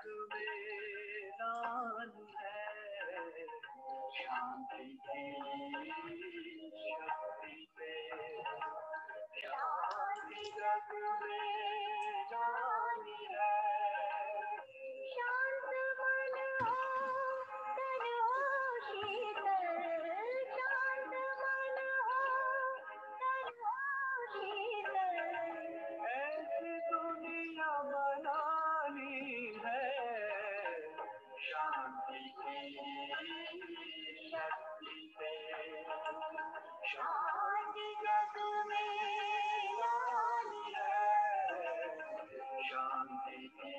में रानी है, शांति की शक्ति पे, शांति जग में रानी है। शांत मन हो तन हो शीतल, शांत मन हो तन हो शीतल, ऐसी दुनिया बनानी है, शांति की शक्ति पे, शांति जग में रानी है, शांति की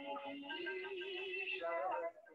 शक्ति।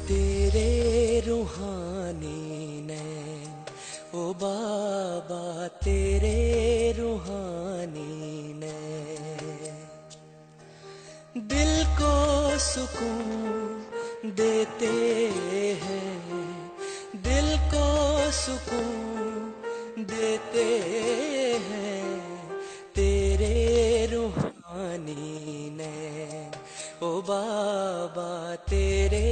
तेरे रूहानी नैन ओ बाबा, तेरे रूहानी नैन दिल को सुकून देते हैं, दिल को सुकून देते हैं। तेरे रूहानी नैन ओ बाबा, तेरे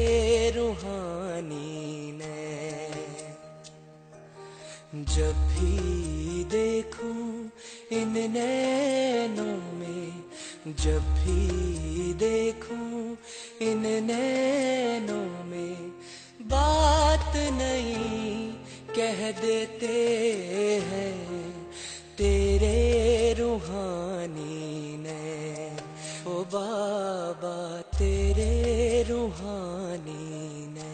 रूहानी नैन जब भी देखूं इन नैनों में, जब भी देखूं इन नैनों में, बात नहीं कह देते हैं। तेरे रूहानी नैन ओ बाबा, तेरे रूहानी नैन।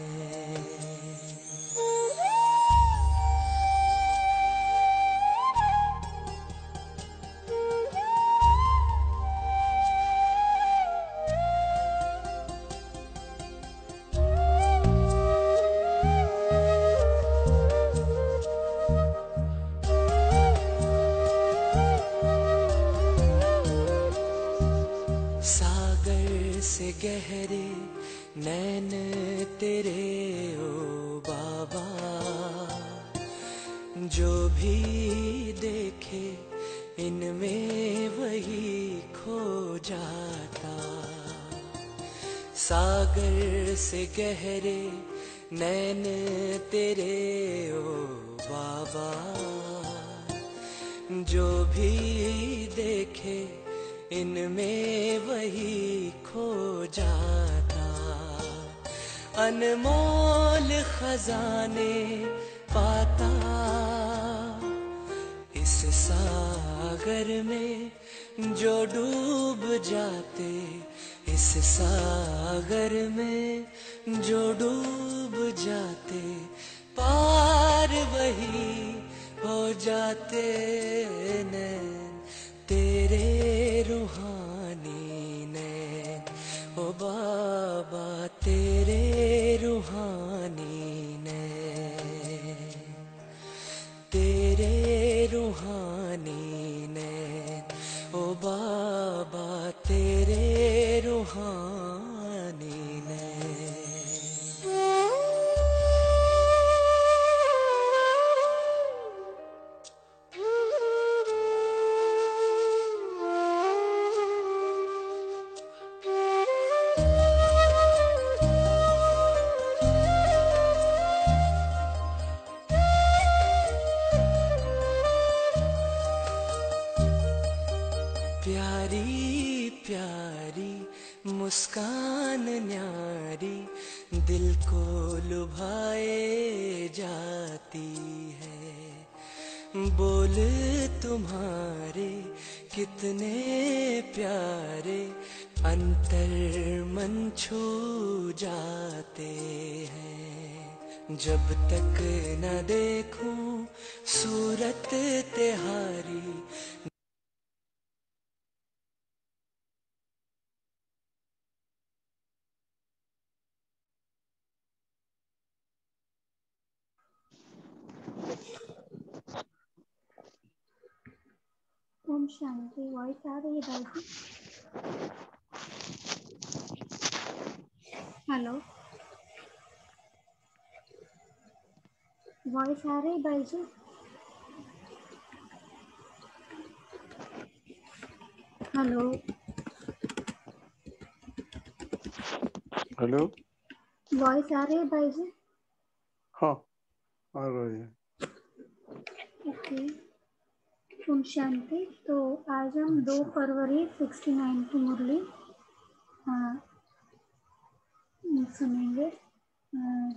सागर से गहरे नैन तेरे ओ बाबा, जो भी देखे इनमें वही खो जाता। सागर से गहरे नैन तेरे ओ बाबा, जो भी देखे इनमें वही खो जाता। अनमोल खजाने पाता इस सागर में जो डूब जाते, इस सागर में जो डूब जाते, पार वही हो जाते नैन तेरे रूहानी नैन ओ बाबा, तेरे रूहानी नैन, तेरे रूहानी नैन ओ बाबा, तेरे रूहानी नैन। प्यारी प्यारी मुस्कान न्यारी दिल को लुभाए जाती है। बोल तुम्हारे कितने प्यारे, अंतर मन छू जाते हैं। जब तक न देखूं सूरत तिहारी। ओम शांति। वॉइस आ रही है भाई जी? हेलो, वॉइस आ रही है भाई जी? Hello, hello. वॉइस आ रही है भाई जी? हाँ, आ रही है। ओके। ओम शांति। तो आज हम 2 फरवरी 69 की मुरली सुनेंगे।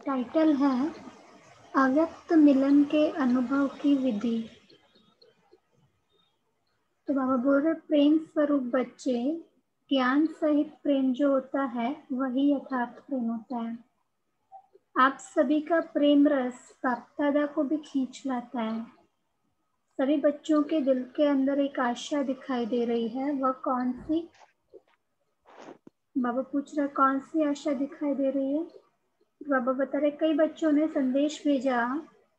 टाइटल है अव्यक्त मिलन के अनुभव की विधि। तो बाबा बोल रहे, प्रेम स्वरूप बच्चे, ज्ञान सहित प्रेम जो होता है वही यथार्थ प्रेम होता है। आप सभी का प्रेम रस बाप दादा को भी खींच लाता है। सभी बच्चों के दिल के अंदर एक आशा दिखाई दे रही है। वह कौन सी? बाबा पूछ रहे, कौन सी आशा दिखाई दे रही है? बाबा बता रहे, कई बच्चों ने संदेश भेजा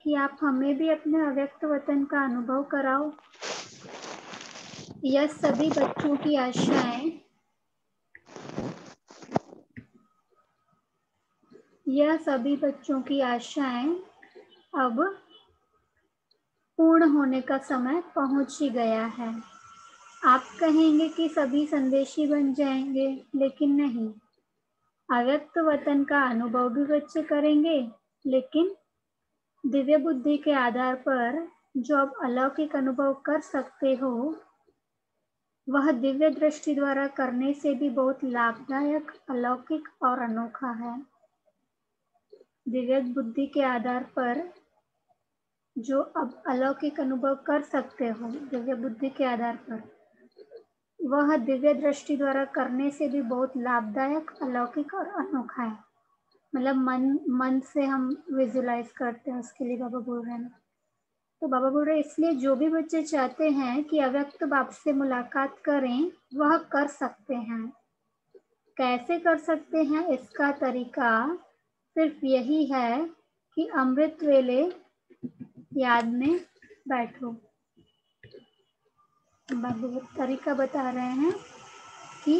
कि आप हमें भी अपने अव्यक्त वतन का अनुभव कराओ। यह सभी बच्चों की आशाएं अब पूर्ण होने का समय पहुंच ही गया है। आप कहेंगे कि सभी संदेशी बन जाएंगे, लेकिन नहीं। अव्यक्त वतन का अनुभव भी बच्चे करेंगे, लेकिन दिव्य बुद्धि के आधार पर जो आप अलौकिक अनुभव कर सकते हो, वह दिव्य दृष्टि द्वारा करने से भी बहुत लाभदायक, अलौकिक और अनोखा है। दिव्य बुद्धि के आधार पर जो अब अलौकिक अनुभव कर सकते हो, दिव्य बुद्धि के आधार पर, वह दिव्य दृष्टि द्वारा करने से भी बहुत लाभदायक, अलौकिक और अनोखा है। मतलब मन से हम विजुलाइज करते हैं, उसके लिए बाबा बोल रहे हैं। तो बाबा बोल रहे, इसलिए जो भी बच्चे चाहते हैं कि अव्यक्त बाप से मुलाकात करें, वह कर सकते हैं। कैसे कर सकते हैं? इसका तरीका सिर्फ यही है कि अमृत वेले याद में बैठो। बाबा तरीका बता रहे हैं कि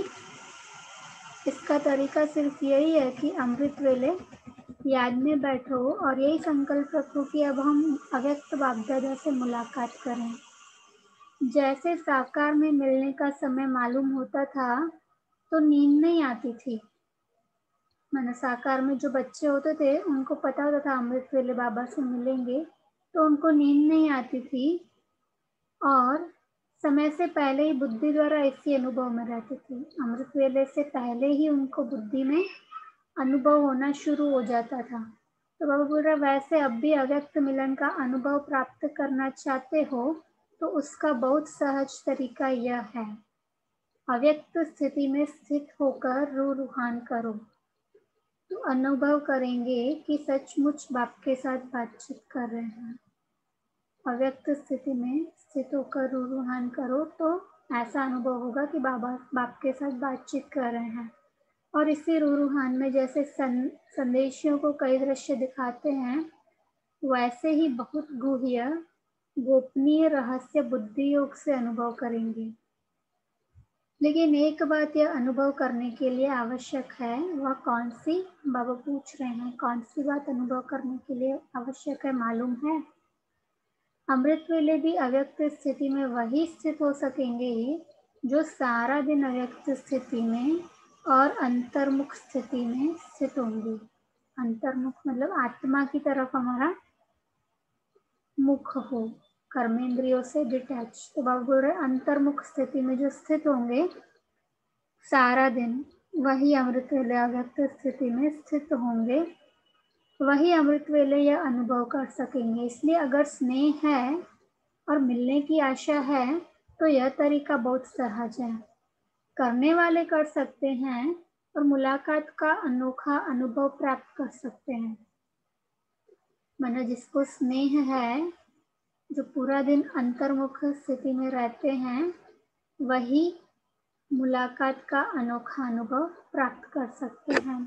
इसका तरीका सिर्फ यही है कि अमृत वेले याद में बैठो और यही संकल्प रखो कि अब हम अव्यक्त बाप दादा से मुलाकात करें। जैसे साकार में मिलने का समय मालूम होता था तो नींद नहीं आती थी। मैंने साकार में जो बच्चे होते थे उनको पता होता था अमृत वेले बाबा से मिलेंगे, तो उनको नींद नहीं आती थी और समय से पहले ही बुद्धि द्वारा इसी अनुभव में रहते थे। अमृत वेले से पहले ही उनको बुद्धि में अनुभव होना शुरू हो जाता था। तो बाबा बोल रहा, वैसे अब भी अव्यक्त मिलन का अनुभव प्राप्त करना चाहते हो तो उसका बहुत सहज तरीका यह है, अव्यक्त स्थिति में स्थित होकर रूहान करो। तो अनुभव करेंगे कि सचमुच बाप के साथ बातचीत कर रहे हैं। अव्यक्त स्थिति में स्थित होकर रूहान करो तो ऐसा अनुभव होगा कि बाप के साथ बातचीत कर रहे हैं। और इसी रूहान में जैसे संदेशियों को कई दृश्य दिखाते हैं, वैसे ही बहुत गुह्य गोपनीय रहस्य बुद्धि योग से अनुभव करेंगे। लेकिन एक बात यह अनुभव करने के लिए आवश्यक है, वह कौन सी? बाबा पूछ रहे हैं, कौन सी बात अनुभव करने के लिए आवश्यक है, मालूम है? अमृत वेले भी अव्यक्त स्थिति में वही स्थित हो सकेंगे जो सारा दिन अव्यक्त स्थिति में और अंतर्मुख स्थिति में स्थित होंगे। अंतर्मुख मतलब आत्मा की तरफ हमारा मुख हो, कर्मेंद्रियों से डिटैच। तो बाबा बोल रहे, अंतर्मुख स्थिति में जो स्थित होंगे सारा दिन, वही अमृत वेले अव्यक्त स्थिति में स्थित होंगे, वही अमृत वेले यह अनुभव कर सकेंगे। इसलिए अगर स्नेह है और मिलने की आशा है तो यह तरीका बहुत सहज है। करने वाले कर सकते हैं और मुलाकात का अनोखा अनुभव प्राप्त कर सकते हैं। माना जिसको स्नेह है, जो पूरा दिन अंतर्मुख स्थिति में रहते हैं, वही मुलाकात का अनोखा अनुभव प्राप्त कर सकते हैं।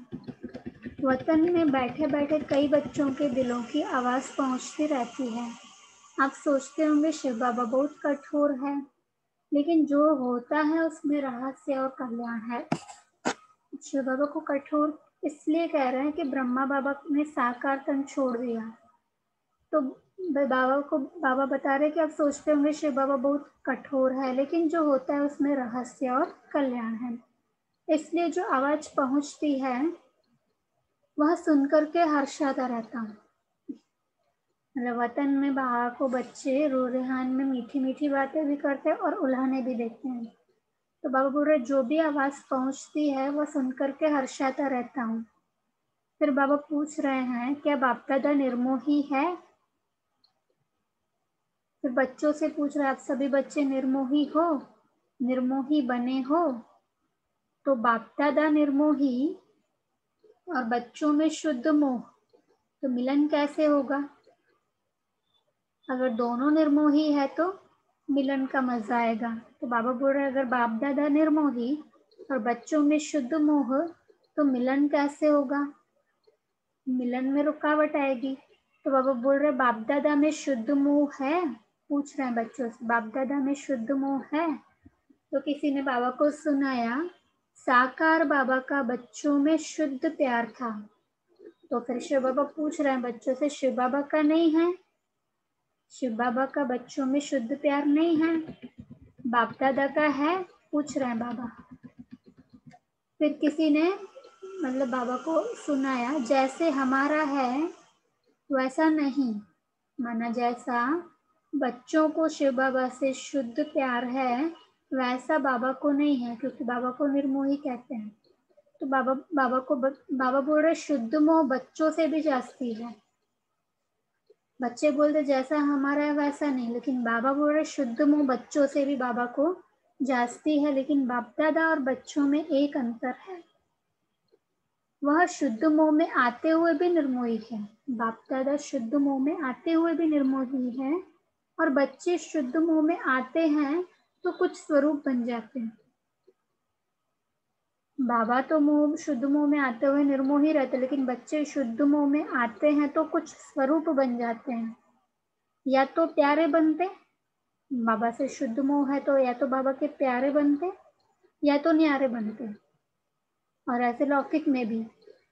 वतन में बैठे बैठे कई बच्चों के दिलों की आवाज़ पहुंचती रहती है। आप सोचते होंगे शिव बाबा बहुत कठोर है, लेकिन जो होता है उसमें रहस्य और कल्याण है। शिव बाबा को कठोर इसलिए कह रहे हैं कि ब्रह्मा बाबा ने साकार तन छोड़ दिया। तो बाबा बता रहे कि आप सोचते होंगे शिव बाबा बहुत कठोर है, लेकिन जो होता है उसमें रहस्य और कल्याण है। इसलिए जो आवाज पहुंचती है वह सुनकर के हर्षाता रहता हूँ। वतन में बाबा को बच्चे रो रेहान में मीठी मीठी बातें भी करते हैं और उल्हाने भी देते हैं। तो बाबा बोल रहे जो भी आवाज पहुंचती है वह सुनकर के हर्षाता रहता हूँ। फिर बाबा पूछ रहे हैं क्या बाप दादा निर्मोही है। फिर बच्चों से पूछ रहे आप सभी बच्चे निर्मोही हो, निर्मोही बने हो। तो बाप दादा निर्मोही और बच्चों में शुद्ध मोह, तो मिलन कैसे होगा। अगर दोनों निर्मोही है तो मिलन का मजा आएगा। तो बाबा बोल रहे अगर बाप दादा निर्मोही और बच्चों में शुद्ध मोह, तो मिलन कैसे होगा, मिलन में रुकावट आएगी। तो बाबा बोल रहे बाप दादा में शुद्ध मोह है। पूछ रहे हैं बच्चों से बाप दादा में शुद्ध मोह है। तो किसी ने बाबा को सुनाया साकार बाबा का बच्चों में शुद्ध प्यार था। तो फिर शिव बाबा पूछ रहे हैं बच्चों से शिव बाबा का नहीं है, शिव बाबा का बच्चों में शुद्ध प्यार नहीं है, बाप दादा का है। पूछ रहे हैं बाबा। फिर किसी ने मतलब बाबा को सुनाया जैसे हमारा है वैसा नहीं। माना जैसा बच्चों को शिव बाबा से शुद्ध प्यार है वैसा बाबा को नहीं है, क्योंकि बाबा को निर्मोही कहते हैं। तो बाबा बोल रहे शुद्ध मोह बच्चों से भी जास्ती है। बच्चे बोलते जैसा हमारा है वैसा नहीं, लेकिन बाबा बोल रहे शुद्ध मोह बच्चों से भी बाबा को जास्ती है। लेकिन बाप दादा और बच्चों में एक अंतर है, वह शुद्ध मोह में आते हुए भी निर्मोही है। बाप दादा शुद्ध मोह में आते हुए भी निर्मोही है और बच्चे शुद्ध मोह में आते हैं तो कुछ स्वरूप बन जाते हैं। बाबा तो शुद्ध मोह में आते हुए निर्मोही रहते, लेकिन बच्चे शुद्ध मोह में आते हैं तो कुछ स्वरूप बन जाते हैं। या तो प्यारे बनते, बाबा से शुद्ध मोह है तो या तो बाबा के प्यारे बनते या तो न्यारे बनते। और ऐसे लौकिक में भी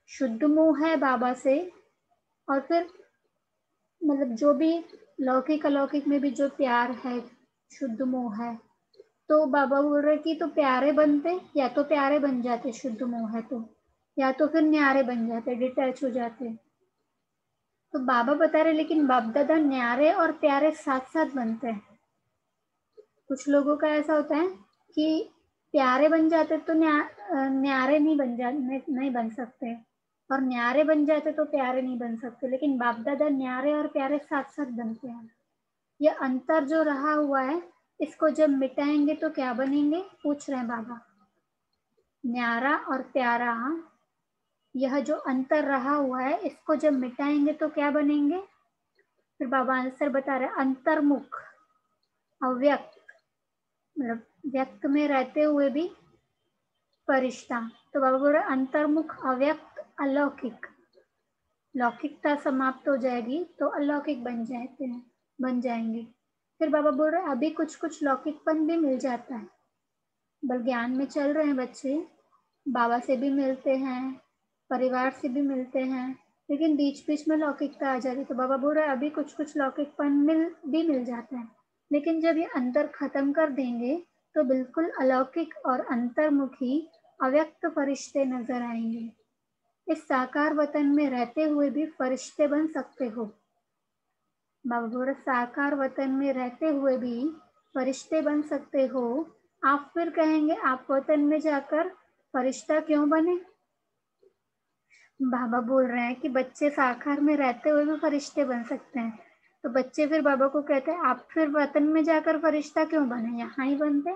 शुद्ध मोह है बाबा से, और फिर मतलब जो भी लौकिक अलौकिक में भी जो प्यार है शुद्ध मोह है, तो बाबा बोल रहे कि तो प्यारे बनते, या तो प्यारे बन जाते शुद्ध मोह है तो, या तो फिर न्यारे बन जाते, डिटैच हो जाते। तो बाबा बता रहे लेकिन बाप दादा न्यारे और प्यारे साथ साथ बनते हैं। कुछ लोगों का ऐसा होता है कि प्यारे बन जाते तो न्यारे नहीं बन सकते, और न्यारे बन जाते तो प्यारे नहीं बन सकते। लेकिन बाप दादा न्यारे और प्यारे साथ साथ बनते हैं। यह अंतर जो रहा हुआ है इसको जब मिटाएंगे तो क्या बनेंगे, पूछ रहे हैं बाबा। न्यारा और प्यारा, यह जो अंतर रहा हुआ है इसको जब मिटाएंगे तो क्या बनेंगे। फिर बाबा आंसर बता रहे अंतर्मुख, अव्यक्त, मतलब व्यक्त में रहते हुए भी फरिश्ता। तो बाबा बोल रहे अंतर्मुख, अव्यक्त, अलौकिक। लौकिकता समाप्त हो जाएगी तो अलौकिक बन जाएंगे। फिर बाबा बोल रहे अभी कुछ कुछ लौकिकपन भी मिल जाता है। बल ज्ञान में चल रहे हैं बच्चे, बाबा से भी मिलते हैं, परिवार से भी मिलते हैं, लेकिन बीच बीच में लौकिकता आ जाती। तो बाबा बोल रहे अभी कुछ कुछ लौकिकपन मिल जाता है, लेकिन जब ये अंतर खत्म कर देंगे तो बिल्कुल अलौकिक और अंतर्मुखी अव्यक्त फरिश्ते नजर आएंगे। इस साकार वतन में रहते हुए भी फरिश्ते बन सकते हो। बाबा बोल रहे साकार वतन में रहते हुए भी फरिश्ते बन सकते हो। आप फिर कहेंगे आप वतन में जाकर फरिश्ता क्यों बने। बाबा बोल रहे हैं कि बच्चे साकार में रहते हुए भी फरिश्ते बन सकते हैं। तो बच्चे फिर बाबा को कहते हैं आप फिर वतन में जाकर फरिश्ता क्यों बने, यहाँ ही बनते।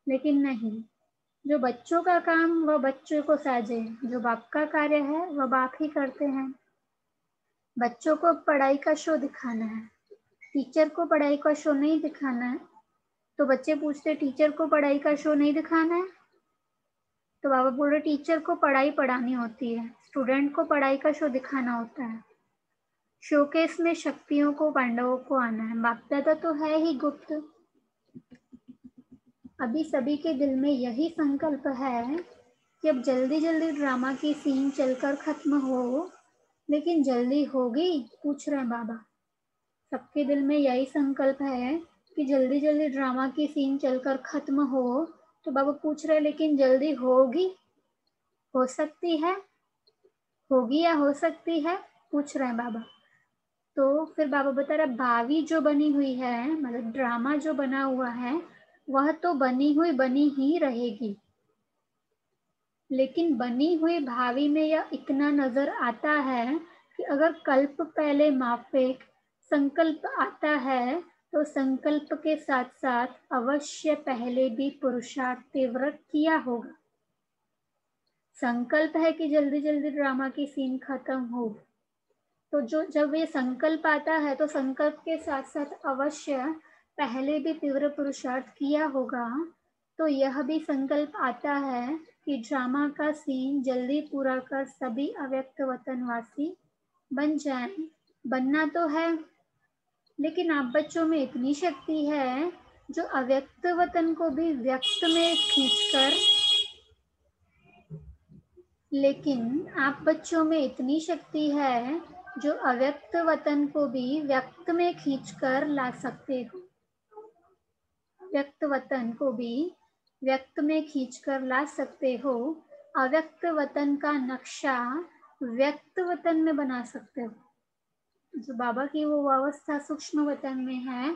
लेकिन नहीं, जो बच्चों का काम वह बच्चों को साझे, जो बाप का कार्य है वह बाप ही करते हैं। बच्चों को पढ़ाई का शो दिखाना है, टीचर को पढ़ाई का शो नहीं दिखाना है। तो बच्चे पूछते टीचर को पढ़ाई का शो नहीं दिखाना है, तो बाबा बोल रहे टीचर को पढ़ाई पढ़ानी होती है, स्टूडेंट को पढ़ाई का शो दिखाना होता है। शोकेस में शक्तियों को, पांडवों को आना है। बाप दादा तो है ही गुप्त। अभी सभी के दिल में यही संकल्प है कि अब जल्दी जल्दी ड्रामा की सीन चलकर खत्म हो। लेकिन जल्दी होगी, पूछ रहे हैं बाबा। सबके दिल में यही संकल्प है कि जल्दी जल्दी ड्रामा की सीन चलकर खत्म हो। तो बाबा पूछ रहे लेकिन जल्दी होगी, हो सकती है, होगी या हो सकती है, पूछ रहे हैं बाबा। तो फिर बाबा बता रहे भावी जो बनी हुई है, मतलब ड्रामा जो बना हुआ है वह तो बनी ही रहेगी। लेकिन बनी हुई भावी में यह इतना नजर आता है कि अगर कल्प पहले माफिक संकल्प आता है तो संकल्प के साथ साथ अवश्य पहले भी पुरुषार्थ तीव्र किया होगा। संकल्प है कि जल्दी जल्दी ड्रामा की सीन खत्म हो, तो जब ये संकल्प आता है तो संकल्प के साथ साथ अवश्य पहले भी तीव्र पुरुषार्थ किया होगा। तो यह भी संकल्प आता है कि ड्रामा का सीन जल्दी पूरा कर सभी अव्यक्त वतनवासी बन जाएं। बनना तो है, लेकिन आप बच्चों में इतनी शक्ति है जो अव्यक्त वतन को भी व्यक्त में खींचकर, लेकिन आप बच्चों में इतनी शक्ति है जो अव्यक्त वतन को भी व्यक्त में खींचकर ला सकते हो। व्यक्त वतन को भी व्यक्त में खींचकर ला सकते हो। अव्यक्त वतन का नक्शा व्यक्त वतन में बना सकते हो। जो बाबा की वो अवस्था सूक्ष्म वतन में है,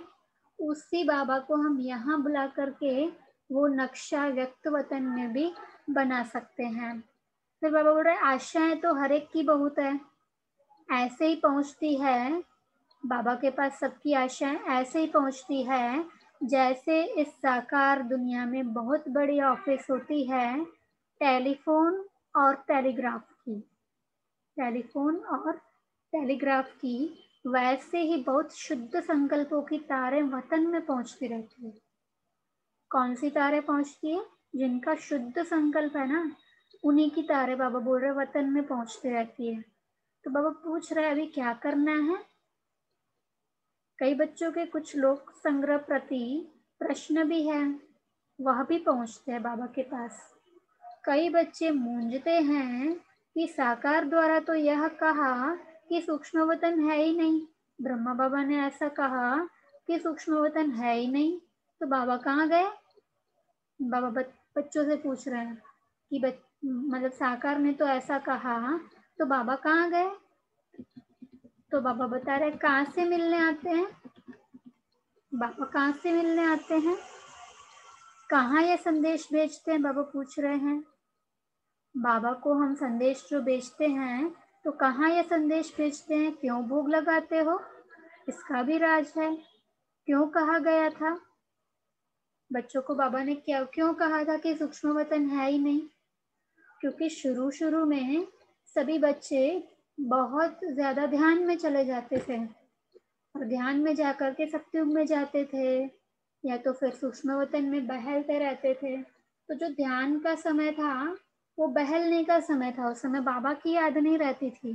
उसी बाबा को हम यहाँ बुला करके वो नक्शा व्यक्त वतन में भी बना सकते हैं। फिर बाबा बोल रहे आशाएं तो हर एक की बहुत है, ऐसे ही पहुंचती है बाबा के पास। सबकी आशाएं ऐसे ही पहुंचती है जैसे इस साकार दुनिया में बहुत बड़ी ऑफिस होती है टेलीफोन और टेलीग्राफ की, टेलीफोन और टेलीग्राफ की, वैसे ही बहुत शुद्ध संकल्पों की तारें वतन में पहुंचती रहती है। कौन सी तारें पहुंचती है? जिनका शुद्ध संकल्प है ना, उन्हीं की तारें बाबा बोल रहे वतन में पहुंचती रहती है। तो बाबा पूछ रहे अभी क्या करना है। कई बच्चों के कुछ लोक संग्रह प्रति प्रश्न भी है, वह भी पहुंचते हैं बाबा के पास। कई बच्चे मूंझते हैं कि साकार द्वारा तो यह कहा कि सूक्ष्म वतन है ही नहीं, ब्रह्मा बाबा ने ऐसा कहा कि सूक्ष्म वतन है ही नहीं, तो बाबा कहाँ गए? बाबा बच्चों से पूछ रहे हैं कि मतलब साकार ने तो ऐसा कहा, तो बाबा कहाँ गए? तो बाबा बता रहे कहाँ से मिलने आते हैं। बाबा कहाँ से मिलने आते हैं, कहाँ ये संदेश भेजते हैं? बाबा पूछ रहे हैं। बाबा को हम संदेश जो भेजते हैं तो कहाँ ये संदेश भेजते हैं, क्यों भोग लगाते हो, इसका भी राज है। क्यों कहा गया था बच्चों को? बाबा ने क्यों कहा था कि सूक्ष्म वतन है ही नहीं? क्योंकि शुरू शुरू में सभी बच्चे बहुत ज्यादा ध्यान में चले जाते थे और ध्यान में जाकर के सत्युग में जाते थे या तो फिर सूक्ष्म वतन में बहलते रहते थे। तो जो ध्यान का समय था वो बहलने का समय था, उस समय बाबा की याद नहीं रहती थी।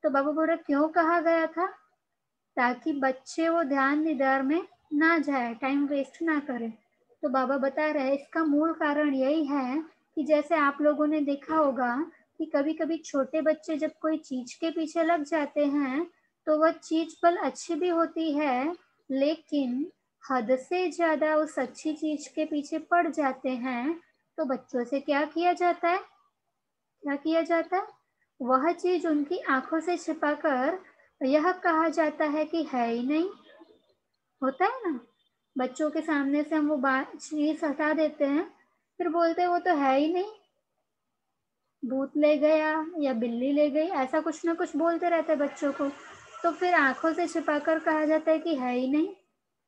तो बाबा बोल रहे क्यों कहा गया था? ताकि बच्चे वो ध्यान दीदार में ना जाए, टाइम वेस्ट ना करे। तो बाबा बता रहे इसका मूल कारण यही है कि जैसे आप लोगों ने देखा होगा कि कभी कभी छोटे बच्चे जब कोई चीज के पीछे लग जाते हैं तो वह चीज भले अच्छी भी होती है, लेकिन हद से ज्यादा उस अच्छी चीज के पीछे पड़ जाते हैं तो बच्चों से क्या किया जाता है? क्या किया जाता है? वह चीज उनकी आंखों से छिपाकर यह कहा जाता है कि है ही नहीं। होता है ना, बच्चों के सामने से हम वो चीज हटा देते हैं, फिर बोलते हैं वो तो है ही नहीं, भूत ले गया या बिल्ली ले गई, ऐसा कुछ ना कुछ बोलते रहते हैं बच्चों को। तो फिर आंखों से छिपाकर कहा जाता है कि है ही नहीं।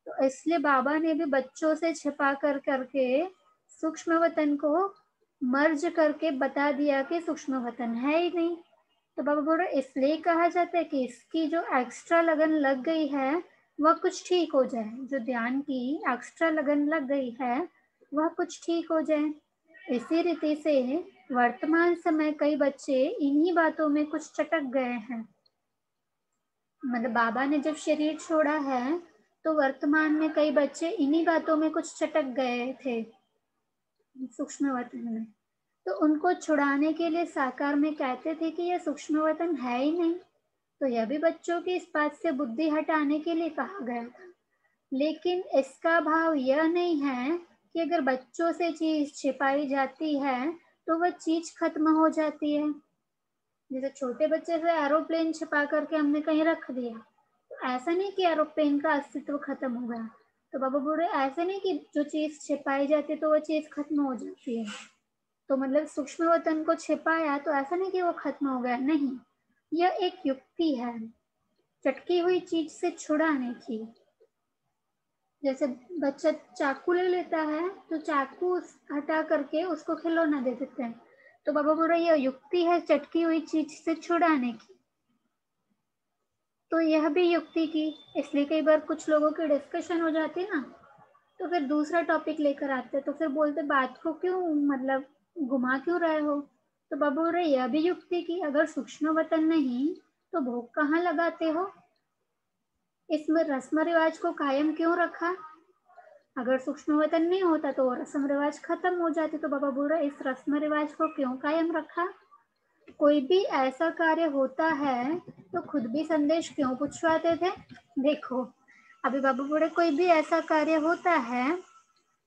तो इसलिए बाबा ने भी बच्चों से छिपा कर करके सूक्ष्म वतन को मर्ज करके बता दिया कि सूक्ष्म वतन है ही नहीं। तो बाबा बोल रहे इसलिए कहा जाता है कि इसकी जो एक्स्ट्रा लगन लग गई है वह कुछ ठीक हो जाए, जो ध्यान की एक्स्ट्रा लगन लग गई है वह कुछ ठीक हो जाए। इसी रीति से वर्तमान समय कई बच्चे इन्हीं बातों में कुछ चटक गए हैं। मतलब बाबा ने जब शरीर छोड़ा है तो वर्तमान में कई बच्चे इन्हीं बातों में कुछ चटक गए थे सूक्ष्म वतन में। तो उनको छुड़ाने के लिए साकार में कहते थे कि यह सूक्ष्म वतन है ही नहीं। तो यह भी बच्चों की इस बात से बुद्धि हटाने के लिए कहा गया था। लेकिन इसका भाव यह नहीं है कि अगर बच्चों से चीज छिपाई जाती है तो वह चीज खत्म हो जाती है। जैसे छोटे बच्चे से एरोप्लेन छिपा करके हमने कहीं रख दिया, तो ऐसा नहीं कि एरोप्लेन का अस्तित्व खत्म हो गया। तो बाबा बोल रहे ऐसा नहीं कि जो चीज छिपाई जाती है तो वो चीज खत्म हो जाती है। तो मतलब सूक्ष्म वतन को छिपाया तो ऐसा नहीं कि वो खत्म हो गया, नहीं, यह एक युक्ति है चटकी हुई चीज से छुड़ाने की। जैसे बच्चा चाकू ले लेता है तो चाकू हटा करके उसको खिलौना दे देते हैं। तो बाबा बोल रहे यह युक्ति है चटकी हुई चीज से छुड़ाने की। तो यह भी युक्ति की, इसलिए कई बार कुछ लोगों की डिस्कशन हो जाती है ना, तो फिर दूसरा टॉपिक लेकर आते, तो फिर बोलते बात को क्यों मतलब घुमा क्यों रहे हो। तो बाबा बोल रहे यह भी युक्ति की, अगर सूक्ष्म वतन नहीं तो भोग कहाँ लगाते हो, इसमें रस्म रिवाज को कायम क्यों रखा। अगर सूक्ष्म वतन नहीं होता तो रस्म रिवाज खत्म हो जाते। तो बाबा बोल रहे इस रस्म रिवाज को क्यों कायम रखा। कोई भी ऐसा कार्य होता है तो खुद भी संदेश क्यों पूछवाते थे। देखो अभी बाबा बोल रहे कोई भी ऐसा कार्य होता है,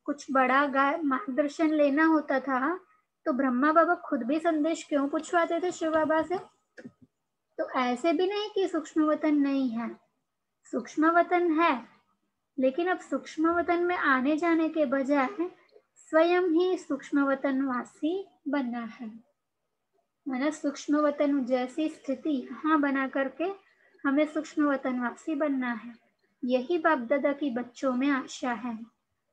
कुछ बड़ा मार्गदर्शन लेना होता था तो ब्रह्मा बाबा खुद भी संदेश क्यों पूछवाते थे शिव बाबा से। तो ऐसे भी नहीं कि सूक्ष्म वतन नहीं है, सूक्ष्म वतन है, लेकिन अब सूक्ष्म वतन में आने जाने के बजाय स्वयं ही सूक्ष्म वतन वासी बनना है। मतलब सूक्ष्म वतन जैसी स्थिति यहाँ बना करके हमें सूक्ष्म वतन वासी बनना है। यही बाप दादा की बच्चों में आशा है।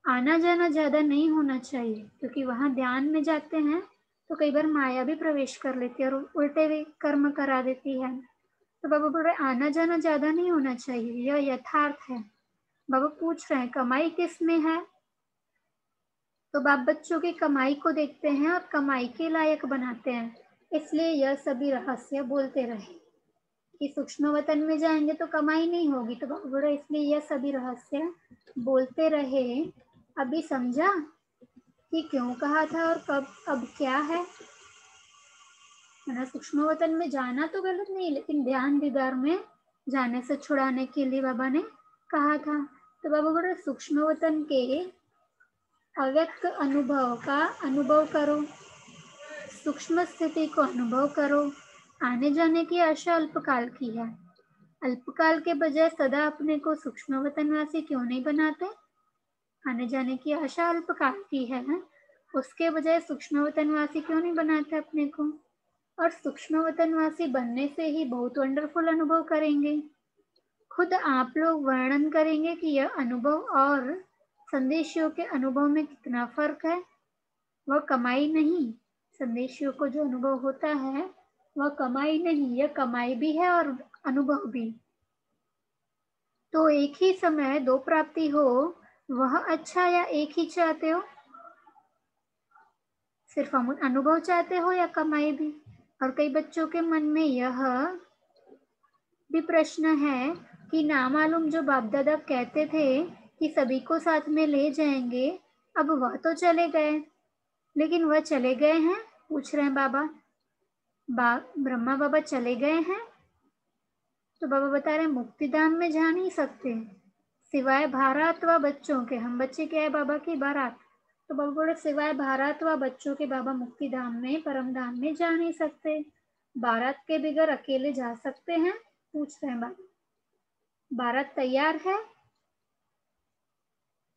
आना जाना ज्यादा नहीं होना चाहिए, क्योंकि वहां ध्यान में जाते हैं तो कई बार माया भी प्रवेश कर लेती है और उल्टे भी कर्म करा देती है। तो बाबा बोल रहे आना जाना ज्यादा नहीं होना चाहिए, यह यथार्थ है। बाबा पूछ रहे हैं कमाई किस में है। तो बाप बच्चों की कमाई को देखते हैं और कमाई के लायक बनाते हैं। इसलिए यह सभी रहस्य बोलते रहे कि सूक्ष्म वतन में जाएंगे तो कमाई नहीं होगी। तो बाबा बोल रहे इसलिए यह सभी रहस्य बोलते रहे। अभी समझा कि क्यों कहा था और कब अब क्या है। सूक्ष्म वतन में जाना तो गलत नहीं, लेकिन ध्यान दीदार में जाने से छुड़ाने के लिए बाबा ने कहा था। तो बाबा बोल रहे सूक्ष्म वतन के अव्यक्त अनुभव का अनुभव करो, सूक्ष्म स्थिति को अनुभव करो। आने जाने की आशा अल्पकाल की है, अल्पकाल के बजाय सदा अपने को सूक्ष्म वतनवासी क्यों नहीं बनाते। आने जाने की आशा अल्पकाल की है, उसके बजाय सूक्ष्म वतनवासी क्यों नहीं बनाते अपने को। और सूक्ष्म वतनवासी बनने से ही बहुत वंडरफुल अनुभव करेंगे। खुद आप लोग वर्णन करेंगे कि यह अनुभव और संदेशियों के अनुभव में कितना फर्क है। वह कमाई नहीं, संदेशियों को जो अनुभव होता है वह कमाई नहीं, यह कमाई भी है और अनुभव भी। तो एक ही समय दो प्राप्ति हो वह अच्छा, या एक ही चाहते हो, सिर्फ अनुभव चाहते हो या कमाई भी। और कई बच्चों के मन में यह भी प्रश्न है कि नामालूम जो बाप दादा कहते थे कि सभी को साथ में ले जाएंगे, अब वह तो चले गए, लेकिन वह चले गए हैं, पूछ रहे हैं बाबा। ब्रह्मा बाबा चले गए हैं। तो बाबा बता रहे हैं मुक्तिधाम में जा नहीं सकते सिवाय बारात व बच्चों के। हम बच्चे क्या है बाबा की बारात। तो बाबा बोले सिवाय बारात व बच्चों के बाबा मुक्तिधाम में परम धाम में जा नहीं सकते। बारात के बगैर अकेले जा सकते हैं, पूछ रहे हैं बाबा। बारात तैयार है,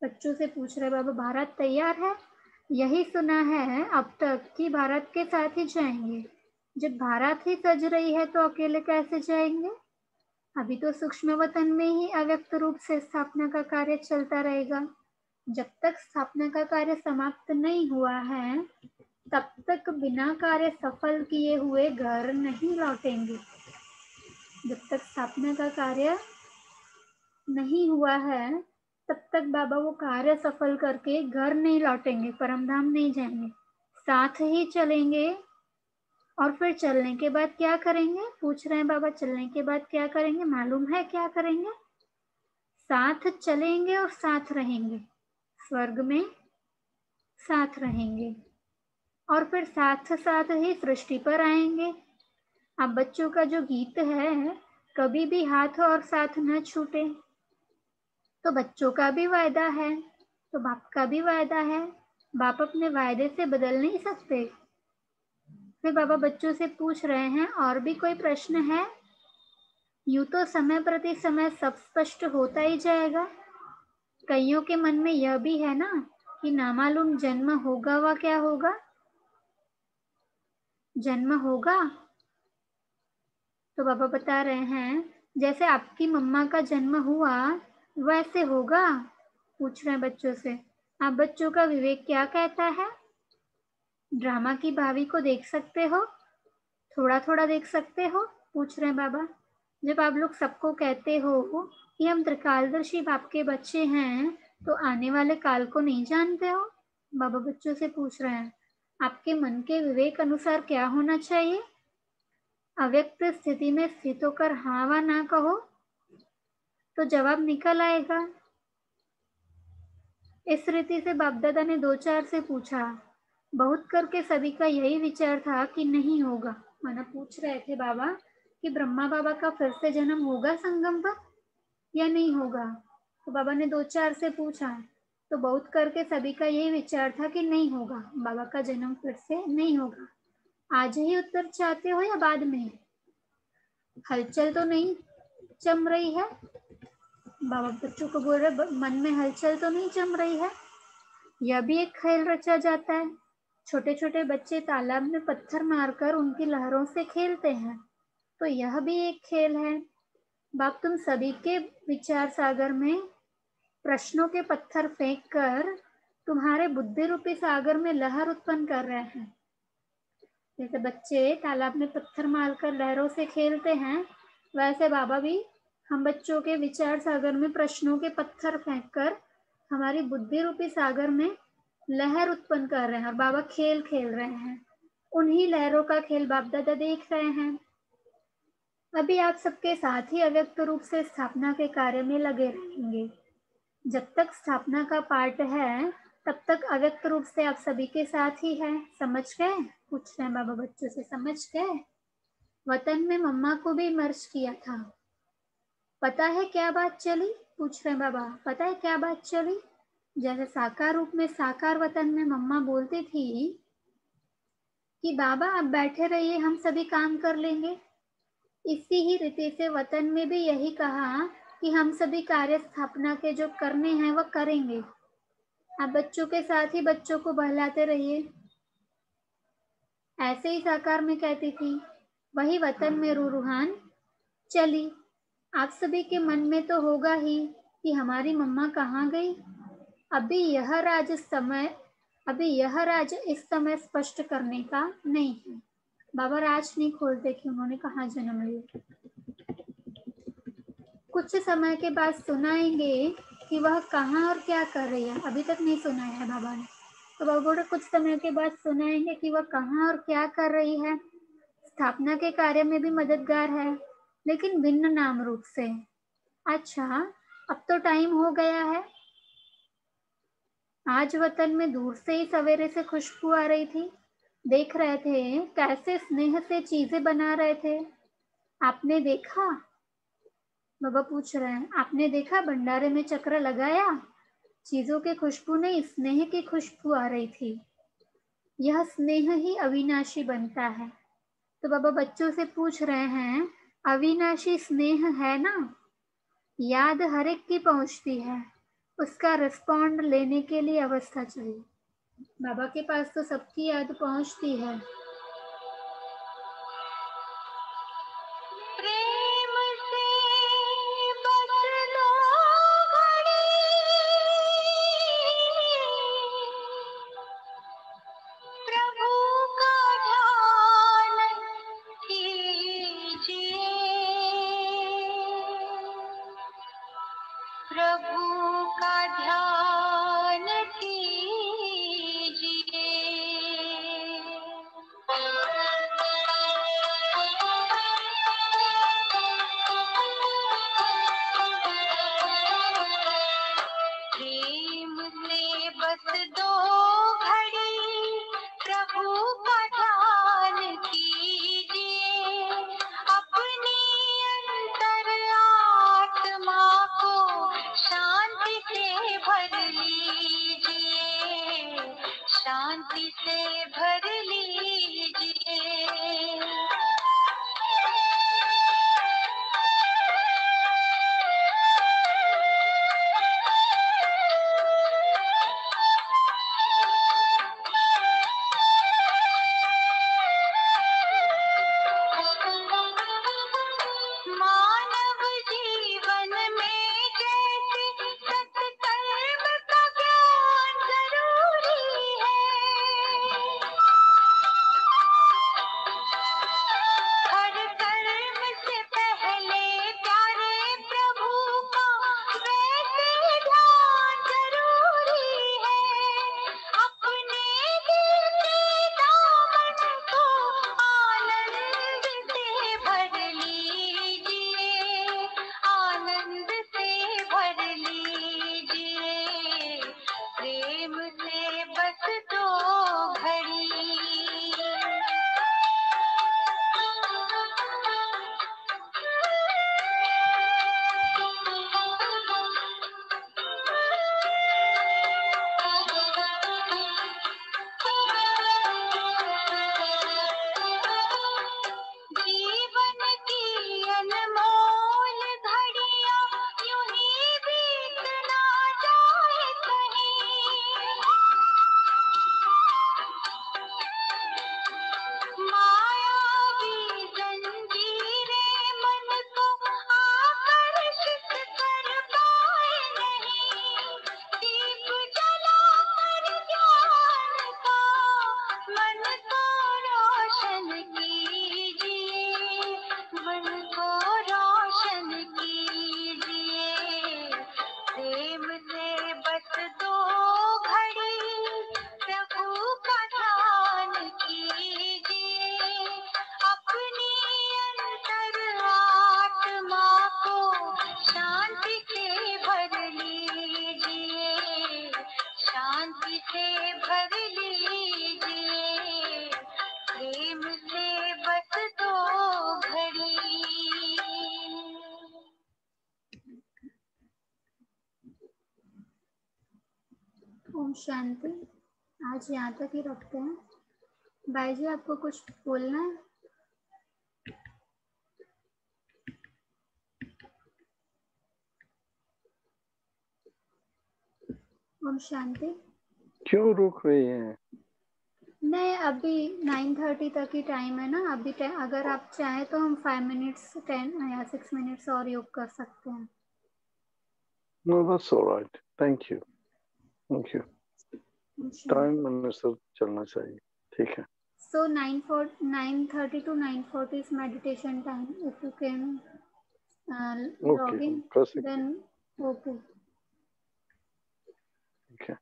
बच्चों से पूछ रहे बाबा बारात तैयार है। यही सुना है अब तक कि भारत के साथ ही जाएंगे। जब भारत ही सज रही है तो अकेले कैसे जाएंगे। अभी तो सूक्ष्म वतन में ही अव्यक्त रूप से स्थापना का कार्य चलता रहेगा। जब तक स्थापना का कार्य समाप्त नहीं हुआ है तब तक बिना कार्य सफल किए हुए घर नहीं लौटेंगे। जब तक स्थापना का कार्य नहीं हुआ है तब तक बाबा वो कार्य सफल करके घर नहीं लौटेंगे, परमधाम नहीं जाएंगे, साथ ही चलेंगे। और फिर चलने के बाद क्या करेंगे, पूछ रहे हैं बाबा, चलने के बाद क्या करेंगे? मालूम है क्या करेंगे? साथ चलेंगे और साथ रहेंगे, स्वर्ग में साथ रहेंगे और फिर साथ साथ ही सृष्टि पर आएंगे। अब बच्चों का जो गीत है, कभी भी हाथ और साथ न छूटे, तो बच्चों का भी वायदा है, तो बाप का भी वायदा है। बाप अपने वायदे से बदल नहीं सकते। फिर बाबा बच्चों से पूछ रहे हैं, और भी कोई प्रश्न है? यूं तो समय प्रति समय सब स्पष्ट होता ही जाएगा। कईयों के मन में यह भी है ना कि नामालूम जन्म होगा व क्या होगा। जन्म होगा तो बाबा बता रहे हैं, जैसे आपकी मम्मा का जन्म हुआ वैसे होगा। पूछ रहे हैं बच्चों से, आप बच्चों का विवेक क्या कहता है? ड्रामा की भावी को देख सकते हो, थोड़ा थोड़ा देख सकते हो? पूछ रहे हैं बाबा। जब आप लोग सबको कहते हो कि हम त्रिकालदर्शी बाप के बच्चे हैं, तो आने वाले काल को नहीं जानते हो? बाबा बच्चों से पूछ रहे हैं, आपके मन के विवेक अनुसार क्या होना चाहिए? अव्यक्त स्थिति में स्थित होकर हाँ व ना कहो तो जवाब निकल आएगा। इस रीति से बाप दादा ने 2-4 से पूछा। बहुत करके सभी का यही विचार था कि नहीं होगा। माना पूछ रहे थे बाबा कि ब्रह्मा बाबा का फिर से जन्म होगा संगम पर या नहीं होगा। तो बाबा ने 2-4 से पूछा, तो बहुत करके सभी का यही विचार था कि नहीं होगा, बाबा का जन्म फिर से नहीं होगा। आज ही उत्तर चाहते हो या बाद में? हलचल तो नहीं जम रही है? बाबा बच्चों को बोल रहे, मन में हलचल तो नहीं जम रही है? यह भी एक खेल रचा जाता है। छोटे छोटे बच्चे तालाब में पत्थर मारकर उनकी लहरों से खेलते हैं, तो यह भी एक खेल है। बाप तुम सभी के विचार सागर में प्रश्नों के पत्थर फेंक कर तुम्हारे बुद्धि रूपी सागर में लहर उत्पन्न कर रहे हैं। जैसे बच्चे तालाब में पत्थर मारकर लहरों से खेलते हैं, वैसे बाबा भी हम बच्चों के विचार सागर में प्रश्नों के पत्थर फेंक कर हमारी बुद्धि रूपी सागर में लहर उत्पन्न कर रहे हैं और बाबा खेल खेल रहे हैं। उन्हीं लहरों का खेल बाप दादा देख रहे हैं। अभी आप सबके साथ ही अव्यक्त रूप से स्थापना के कार्य में लगे रहेंगे। जब तक स्थापना का पार्ट है तब तक अव्यक्त रूप से आप सभी के साथ ही है। समझ गए? पूछ रहे हैं बाबा बच्चों से, समझ गए? वतन में मम्मा को भी मर्ज किया था। पता है क्या बात चली? पूछ रहे हैं बाबा, पता है क्या बात चली? जैसे साकार रूप में साकार वतन में मम्मा बोलती थी कि बाबा आप बैठे रहिए, हम सभी काम कर लेंगे, इसी ही रीति से वतन में भी यही कहा कि हम सभी कार्य स्थापना के जो करने हैं वह करेंगे। आप बच्चों के साथ ही बच्चों को बहलाते रहिए। ऐसे ही साकार में कहती थी। वही वतन में रूहान चली। आप सभी के मन में तो होगा ही कि हमारी मम्मा कहाँ गई। अभी यह राज इस समय स्पष्ट करने का नहीं है। बाबा राज नहीं खोलते कि उन्होंने कहाँ जन्म लिया। कुछ समय के बाद सुनाएंगे कि वह कहाँ और क्या कर रही है। अभी तक नहीं सुनाया है बाबा ने, तो बाबा बोले कुछ समय के बाद सुनाएंगे कि वह कहाँ और क्या कर रही है। स्थापना के कार्य में भी मददगार है, लेकिन भिन्न नाम रूप से। अच्छा, अब तो टाइम हो गया है। आज वतन में दूर से ही सवेरे से खुशबू आ रही थी। देख रहे थे कैसे स्नेह से चीजें बना रहे थे। आपने देखा? बाबा पूछ रहे हैं, आपने देखा भंडारे में चक्र लगाया? चीजों की खुशबू नहीं, स्नेह की खुशबू आ रही थी। यह स्नेह ही अविनाशी बनता है। तो बाबा बच्चों से पूछ रहे हैं, अविनाशी स्नेह है ना? याद हर एक की पहुंचती है, उसका रिस्पॉन्ड लेने के लिए अवस्था चाहिए। बाबा के पास तो सबकी याद पहुंचती है। प्रेम से प्रभु का ध्यान कीजिए। प्रेम से बस 2 घड़ी प्रभु का ध्यान कीजिए। अपनी अंतर आत्मा को शांति से भर लीजिए, शांति से भर लीजिए। मानव जीवन में जैसे सत्कर्म का ज्ञान जरूरी है, हर कर्म से पहले प्यारे प्रभु का वैसे ध्यान जरूरी है। अपने दिल के दामन को आनंद से भर लीजिए, आनंद से भर लीजिए। प्रेम से बस 2 घड़ी। जीवन की अनमोल घड़ियां यूं ही बीत ना जाए कहीं। मायावी जंजीरें मन को आकर्षित कर पाए नहीं। दीप जलाकर ज्ञान का मन को रोशन कीजिए, मन को रोशन कीजिए। प्रेम से बस 2 घड़ी प्रभु का ध्यान कीजिए। अपनी अंतर आत्मा को शांति से भर लीजिए, शांति से भर लीजिए। प्रेम से बस 2 घड़ी। ओम शांति। आज यहाँ तक ही रखते हैं। भाई जी, आपको कुछ बोलना है? ओम शांति। क्यों रुक रही हैं? नहीं, अभी 9:30 तक ही टाइम है ना। अभी अगर आप चाहें तो हम 5 मिनट्स 10 या 6 मिनट्स और योग कर सकते हैं। No, that's all right. Thank you. Thank you. Time अनुसार चलना चाहिए। ठीक है। So 9:30 to 9:40 is meditation time. If you can log in, then okay. Okay.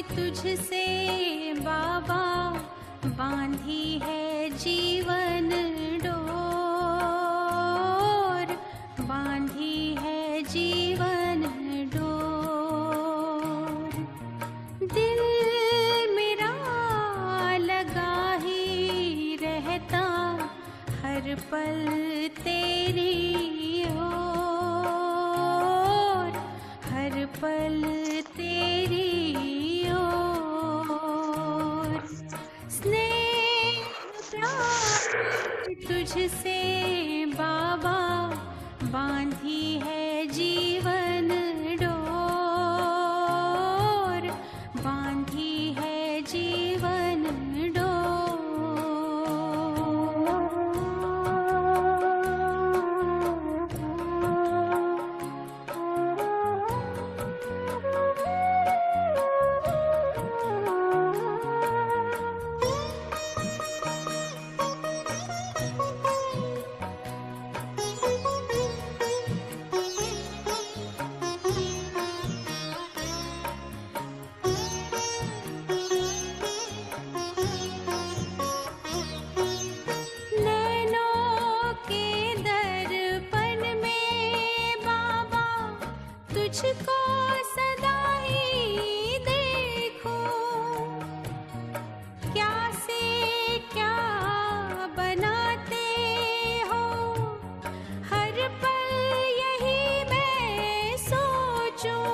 तुझसे बाबा बांधी है जीवन डोर, बांधी है जीवन तुझको सदा ही देखो, क्या से क्या बनाते हो, हर पल यही मैं सोचूं,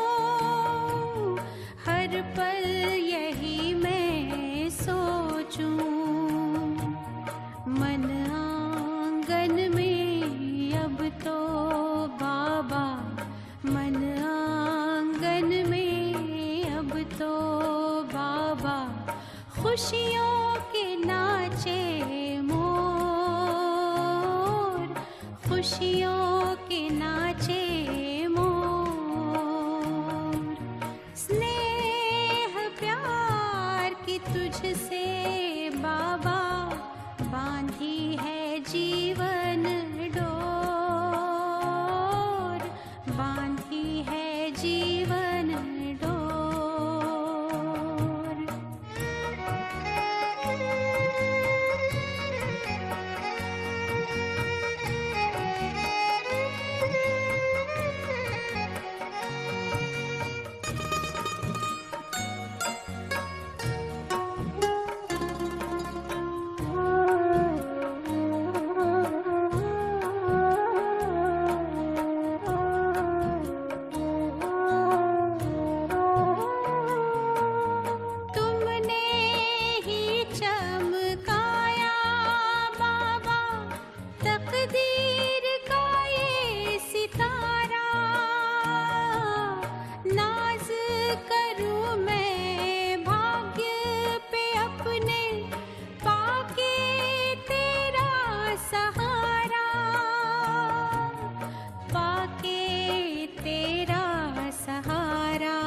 हर पल यही मैं सोचूं। मन आंगन में अब तो बाबा, मन आंगन में अब तो बाबा, खुशियों के नाचे मोर, खुशियों के नाचे मोर। स्नेह प्यार की तुझसे बाबा, बांधी है जीवन डोर, बांधी है जीवन डोर। तुमने ही चमकाया बाबा तकदीर का ये सितारा, नाज करूं मैं भाग्य पे अपने, पाके तेरा सहारा, पाके तेरा सहारा।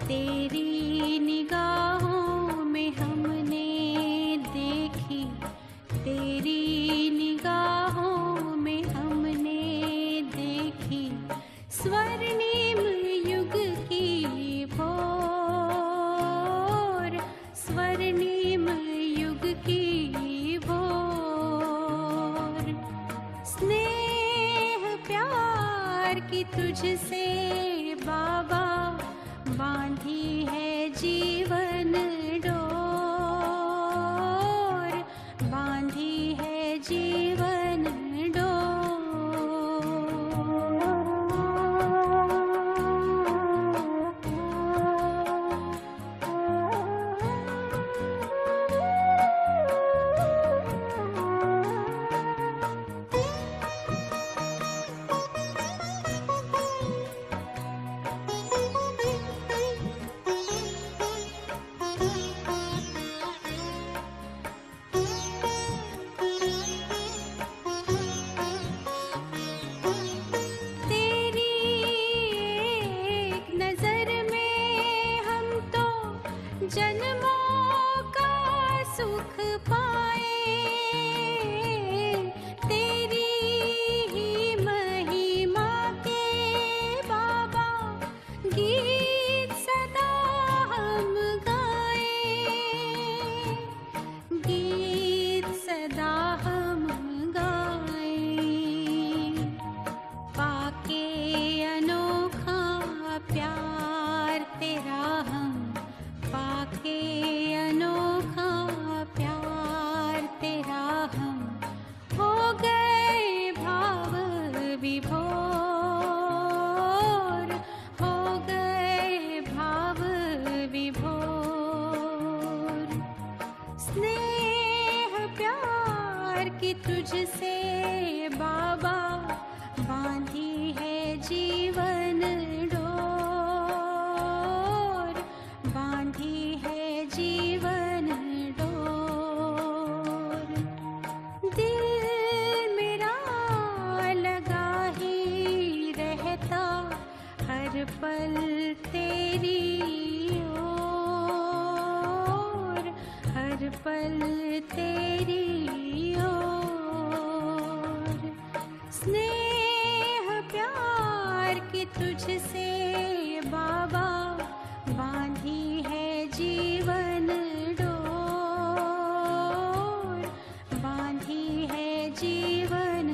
तेरी निगाहों में हमने देखी, तेरी निगाहों में हमने देखी, स्वर्णिम युग की भोर, स्वर्णिम युग की भोर। स्नेह प्यार की तुझसे बाबा, बांधी है जीवन डोर, बांधी है जीवन तेरी एक नजर में हम तो जन्मों का सुख पाए, तेरी ही महिमा के बाबा, गीत सदा हम गाए, गीत सदा हम गाए। पाके अनोखा प्यार तेरा हम, पाके अनोखा प्यार तेरा हम, हो गए भाव विभोर, हो गए भाव विभोर। स्नेह प्यार की तुझसे बाबा, बांधी है जीवन डोर, बांधी है जीवन डोर। दिल मेरा लगा ही रहता हर पल तेरी ओर, हर पल तेरी ओर। स्नेह प्यार की तुझसे बाबा, बांधी है जीवन डोर, बांधी है जीवन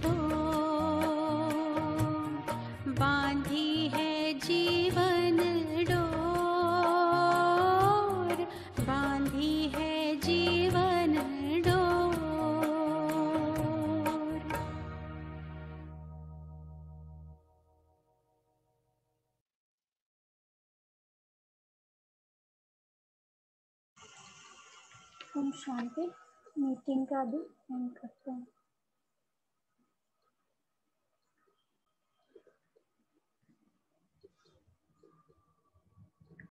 डोर। ओम शांति। मीटिंग का भी एंड करते हैं।